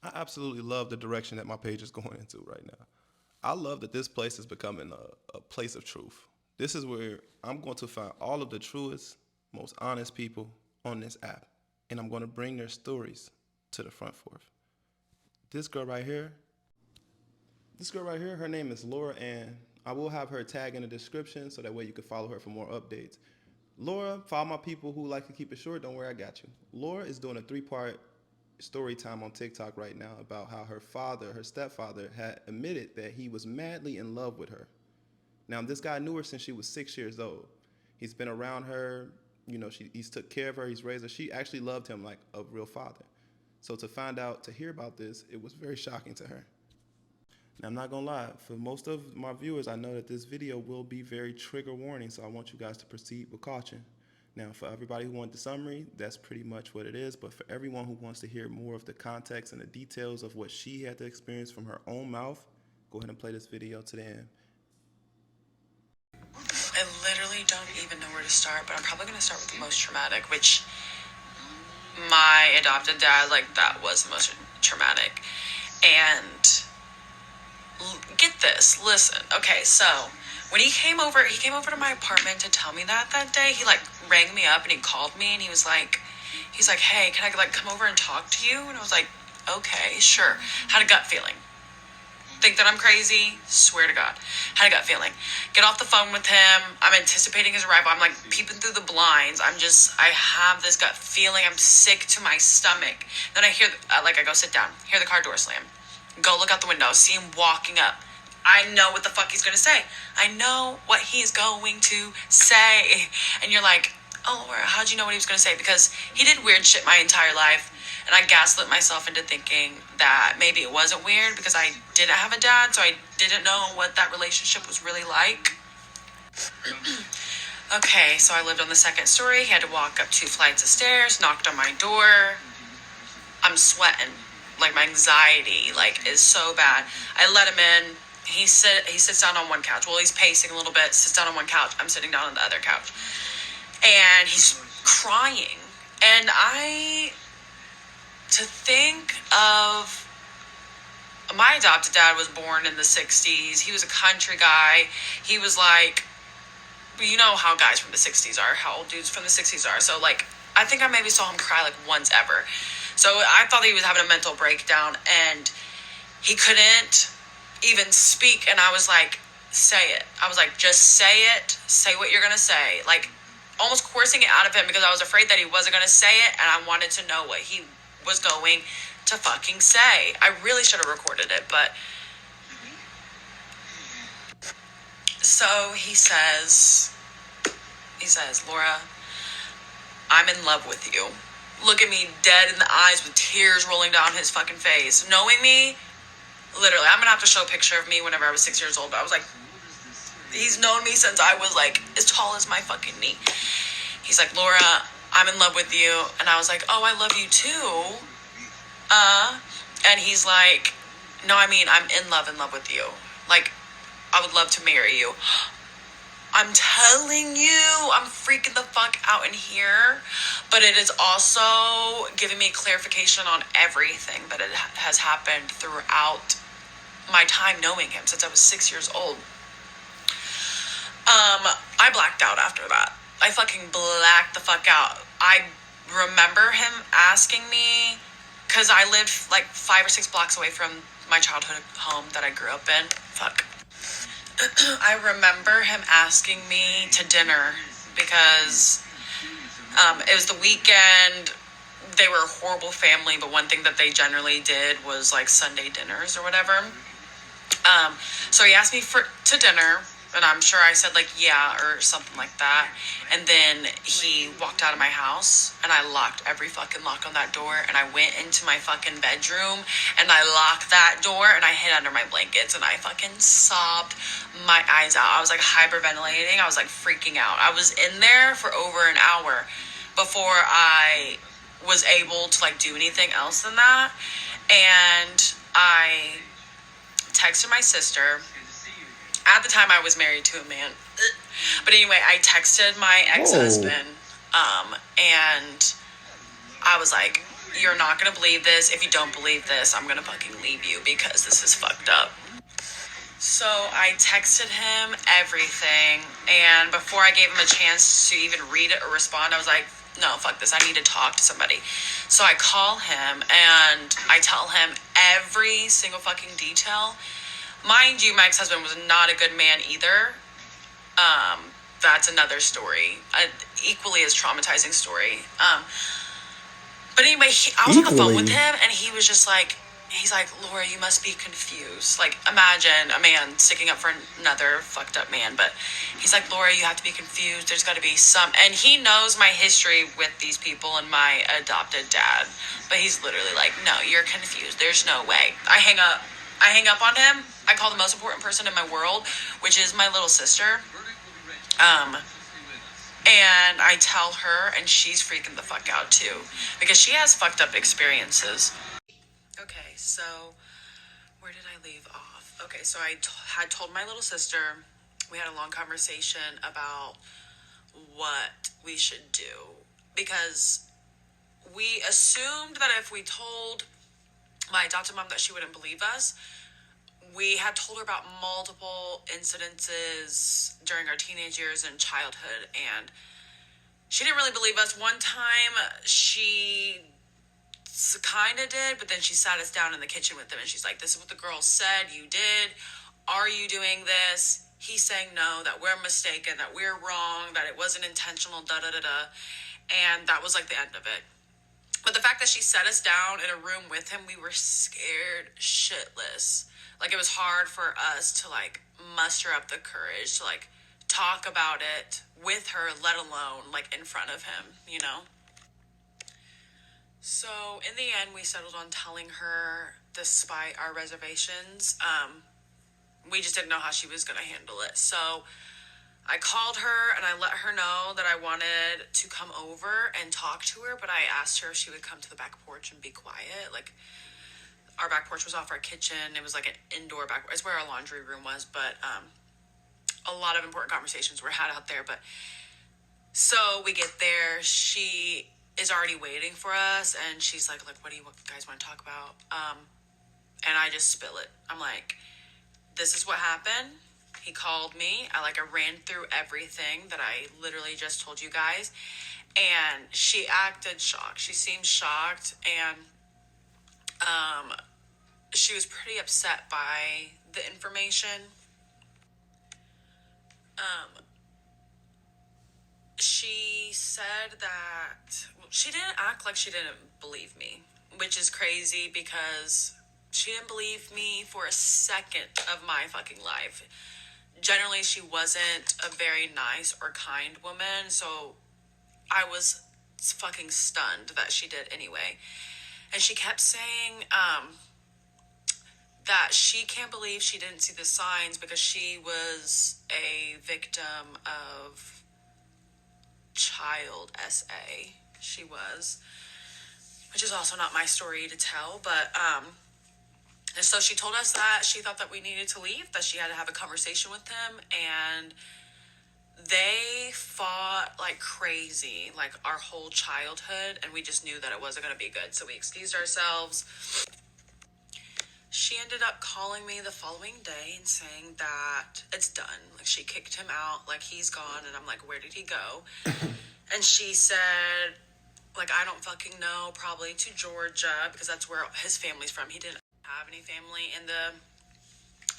I absolutely love the direction that my page is going into right now. I love that this place is becoming a place of truth. This is where I'm going to find all of the truest, most honest people on this app, and I'm going to bring their stories to the front forth. This girl right here, this girl right here, her name is Laura Ann. I will have her tag in the description so that way you can follow her for more updates. Laura, for all my people who like to keep it short, don't worry, I got you. Laura is doing a three-part story time on TikTok right now about how her father, her stepfather, had admitted that he was madly in love with her. Now, this guy knew her since she was 6 years old. He's been around her, he's took care of her, he's raised her. She actually loved him like a real father. So to find out, to hear about this, it was very shocking to her. Now, I'm not gonna lie, for most of my viewers, I know that this video will be very trigger warning, so I want you guys to proceed with caution. Now, for everybody who wants the summary, that's pretty much what it is, but for everyone who wants to hear more of the context and the details of what she had to experience from her own mouth, go ahead and play this video to the end. I literally don't even know where to start, but I'm probably going to start with the most traumatic, which my adopted dad, like, that was the most traumatic. And get this, listen. Okay, so when he came over to my apartment to tell me that day. He like rang me up and he called me and he's like, hey, can I like come over and talk to you? And I was like, okay, sure. Had a gut feeling. Think that I'm crazy? Swear to God. Had a gut feeling. Get off the phone with him. I'm anticipating his arrival. I'm like peeping through the blinds. I have this gut feeling. I'm sick to my stomach. Then I hear, I go sit down, hear the car door slam. Go look out the window, see him walking up. I know what the fuck he's gonna say. I know what he's going to say. And you're like, oh, Laura, how'd you know what he was gonna say? Because he did weird shit my entire life. And I gaslit myself into thinking that maybe it wasn't weird because I didn't have a dad, so I didn't know what that relationship was really like. Okay, so I lived on the second story. He had to walk up 2 flights of stairs, knocked on my door. I'm sweating. Like, my anxiety, like, is so bad. I let him in. He sits down on one couch. Well, he's pacing a little bit, sits down on one couch. I'm sitting down on the other couch. And he's crying. And to think of, my adopted dad was born in the 60s. He was a country guy. He was like, you know how guys from the 60s are, how old dudes from the 60s are. So, like, I think I maybe saw him cry, like, once ever. So I thought he was having a mental breakdown, and he couldn't even speak. And I was like, say it. I was like, just say it. Say what you're going to say. Like, almost coercing it out of him because I was afraid that he wasn't going to say it, and I wanted to know what he was going to fucking say. I really should have recorded it, but... So he says, Laura, I'm in love with you. Look at me dead in the eyes with tears rolling down his fucking face. Knowing me, literally, I'm gonna have to show a picture of me whenever I was 6 years old, but I was like, he's known me since I was like as tall as my fucking knee. He's like, Laura, I'm in love with you. And I was like, oh, I love you too. And he's like, no, I mean, I'm in love with you. Like, I would love to marry you. I'm telling you, I'm freaking the fuck out in here. But it is also giving me clarification on everything that it has happened throughout my time knowing him since I was 6 years old. I blacked out after that. I fucking blacked the fuck out. I remember him asking me, because I lived like 5 or 6 blocks away from my childhood home that I grew up in. Fuck. I remember him asking me to dinner because it was the weekend. They were a horrible family, but one thing that they generally did was like Sunday dinners or whatever. So he asked me to dinner, and I'm sure I said like yeah or something like that. And then he walked out of my house, and I locked every fucking lock on that door, and I went into my fucking bedroom, and I locked that door, and I hid under my blankets, and I fucking sobbed my eyes out. I was like hyperventilating. I was like freaking out. I was in there for over an hour before I was able to like do anything else than that. And I texted my sister. At the time, I was married to a man. But anyway, I texted my ex-husband, and I was like, You're not gonna believe this. If you don't believe this, I'm gonna fucking leave you because this is fucked up. So I texted him everything, and before I gave him a chance to even read it or respond, I was like, no, fuck this. I need to talk to somebody. So I call him and I tell him every single fucking detail. Mind you, my ex-husband was not a good man either. That's another story, equally as traumatizing story. But anyway, I was on the phone with him, and he was just like, he's like, Laura, you must be confused. Like, imagine a man sticking up for another fucked up man. But he's like, Laura, you have to be confused. There's got to be some. And he knows my history with these people and my adopted dad. But he's literally like, no, you're confused. There's no way. I hang up. I hang up on him. I call the most important person in my world, which is my little sister. And I tell her, and she's freaking the fuck out too, because she has fucked up experiences. Okay, so where did I leave off? Okay, so I had told my little sister, we had a long conversation about what we should do, because we assumed that if we told my adopted mom that she wouldn't believe us. We had told her about multiple incidences during our teenage years and childhood, and she didn't really believe us. One time she kind of did, but then she sat us down in the kitchen with them and she's like, this is what the girl said you did. Are you doing this? He's saying no, that we're mistaken, that we're wrong, that it wasn't intentional, da da da da. And that was like the end of it. But the fact that she set us down in a room with him, we were scared shitless. Like, it was hard for us to like muster up the courage to like talk about it with her, let alone like in front of him, you know? So in the end, we settled on telling her despite our reservations. We just didn't know how she was going to handle it. So I called her and I let her know that I wanted to come over and talk to her, but I asked her if she would come to the back porch and be quiet. Like, our back porch was off our kitchen. It was like an indoor back. It's where our laundry room was, but a lot of important conversations were had out there. But so we get there. She is already waiting for us, and she's like, what do you guys want to talk about? And I just spill it. I'm like, this is what happened. He called me. I ran through everything that I literally just told you guys. And she acted shocked. She seemed shocked. And she was pretty upset by the information. She said that she didn't act like she didn't believe me, which is crazy because she didn't believe me for a second of my fucking life. Generally, she wasn't a very nice or kind woman, so I was fucking stunned that she did anyway. And she kept saying that she can't believe she didn't see the signs because she was a victim of child SA. She was, which is also not my story to tell, but and so she told us that she thought that we needed to leave, that she had to have a conversation with him, and they fought like crazy, like our whole childhood, and we just knew that it wasn't going to be good, so we excused ourselves. She ended up calling me the following day and saying that it's done. Like, she kicked him out, like, he's gone, and I'm like, where did he go? And she said, like, I don't fucking know, probably to Georgia, because that's where his family's from. He didn't have any family in the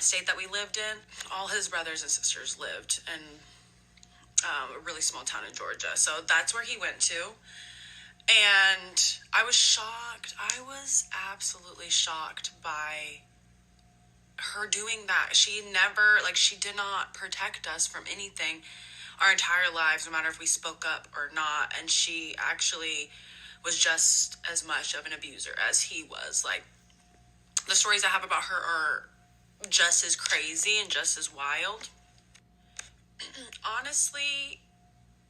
state that we lived in. All his brothers and sisters lived in a really small town in Georgia. So that's where he went to. And I was shocked. I was absolutely shocked by her doing that. She never, like, she did not protect us from anything our entire lives, no matter if we spoke up or not. And she actually was just as much of an abuser as he was. Like, the stories I have about her are just as crazy and just as wild. Honestly,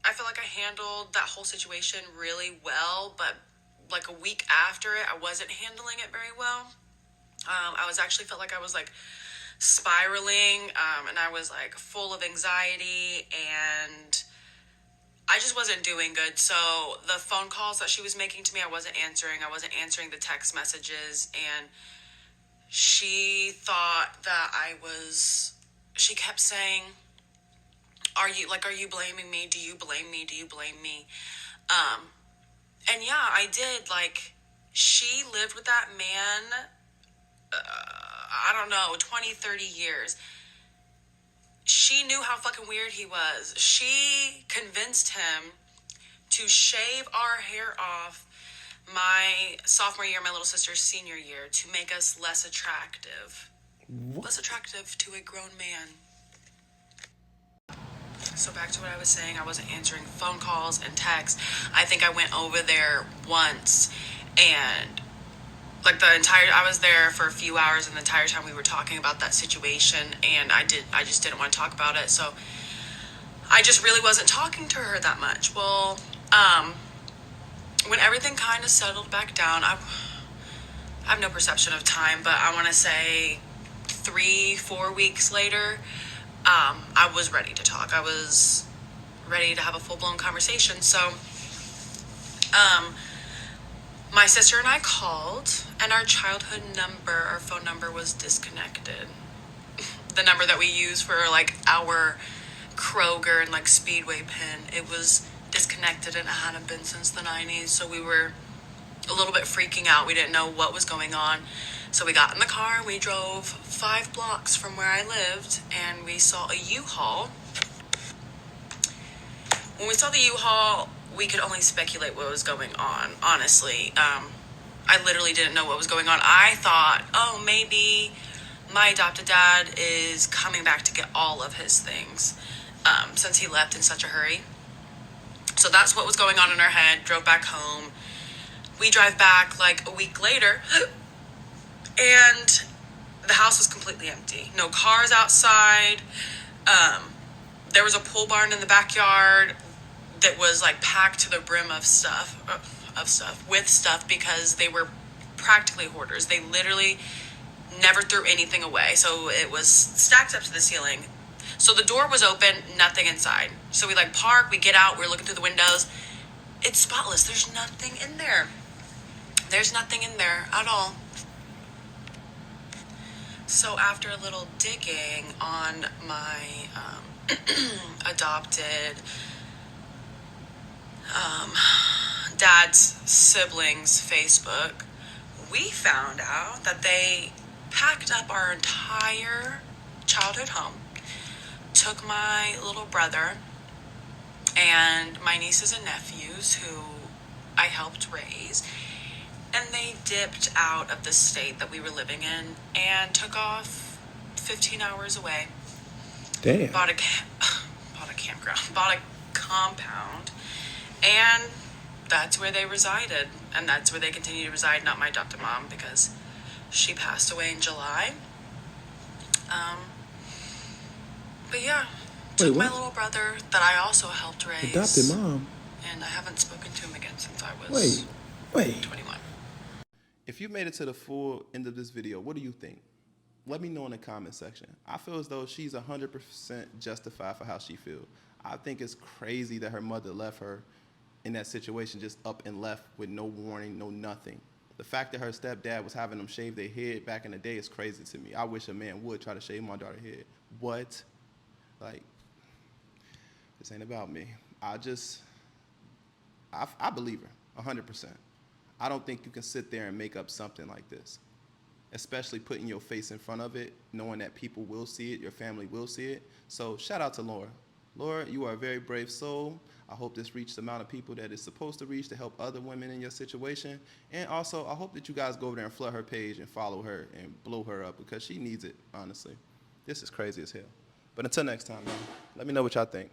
I feel like I handled that whole situation really well, but like a week after it, I wasn't handling it very well. I was actually felt like I was like spiraling, and I was like full of anxiety, and I just wasn't doing good. So the phone calls that she was making to me, I wasn't answering. I wasn't answering the text messages. And she thought that she kept saying, are you blaming me? Do you blame me? Do you blame me? And yeah, I did. Like, she lived with that man, I don't know, 20, 30 years. She knew how fucking weird he was. She convinced him to shave our hair off my sophomore year, my little sister's senior year, to make us less attractive. What? Less attractive to a grown man. So back to what I was saying, I wasn't answering phone calls and texts. I think I went over there once, and like I was there for a few hours, and the entire time we were talking about that situation, and I just didn't want to talk about it. So I just really wasn't talking to her that much. Well, when everything kind of settled back down, I have no perception of time, but I want to say 3-4 weeks later, I was ready to talk. I was ready to have a full-blown conversation. So my sister and I called, and our phone number was disconnected. The number that we use for like our Kroger and like Speedway pin, it was disconnected, and it hadn't been since the 90s. So we were a little bit freaking out. We didn't know what was going on. So we got in the car, we drove 5 blocks from where I lived, and we saw a U-Haul. When we saw the U-Haul, we could only speculate what was going on, honestly. I literally didn't know what was going on. I thought, oh, maybe my adopted dad is coming back to get all of his things, since he left in such a hurry. So that's what was going on in our head. Drove back home. We drive back like a week later, and the house was completely empty. No cars outside. There was a pole barn in the backyard that was like packed to the brim of stuff, because they were practically hoarders. They literally never threw anything away. So it was stacked up to the ceiling. So the door was open, nothing inside. So we like park, we get out, we're looking through the windows. It's spotless. There's nothing in there. There's nothing in there at all. So after a little digging on my adopted dad's siblings' Facebook, we found out that they packed up our entire childhood home, took my little brother and my nieces and nephews, who I helped raise, and they dipped out of the state that we were living in and took off 15 hours away. Damn. Bought a campground, bought a compound, and that's where they resided, and that's where they continue to reside. Not my adopted mom, because she passed away in July. But yeah, took my little brother that I also helped raise. Adopted mom? And I haven't spoken to him again since I was 21. If you made it to the full end of this video, what do you think? Let me know in the comment section. I feel as though she's 100% justified for how she feels. I think it's crazy that her mother left her in that situation, just up and left with no warning, no nothing. The fact that her stepdad was having them shave their head back in the day is crazy to me. I wish a man would try to shave my daughter's head. What? Like, this ain't about me. I believe her 100%. I don't think you can sit there and make up something like this, especially putting your face in front of it, knowing that people will see it, your family will see it. So shout out to Laura. Laura, you are a very brave soul. I hope this reached the amount of people that it's supposed to reach to help other women in your situation. And also, I hope that you guys go over there and flood her page and follow her and blow her up, because she needs it, honestly. This is crazy as hell. But until next time, man, let me know what y'all think.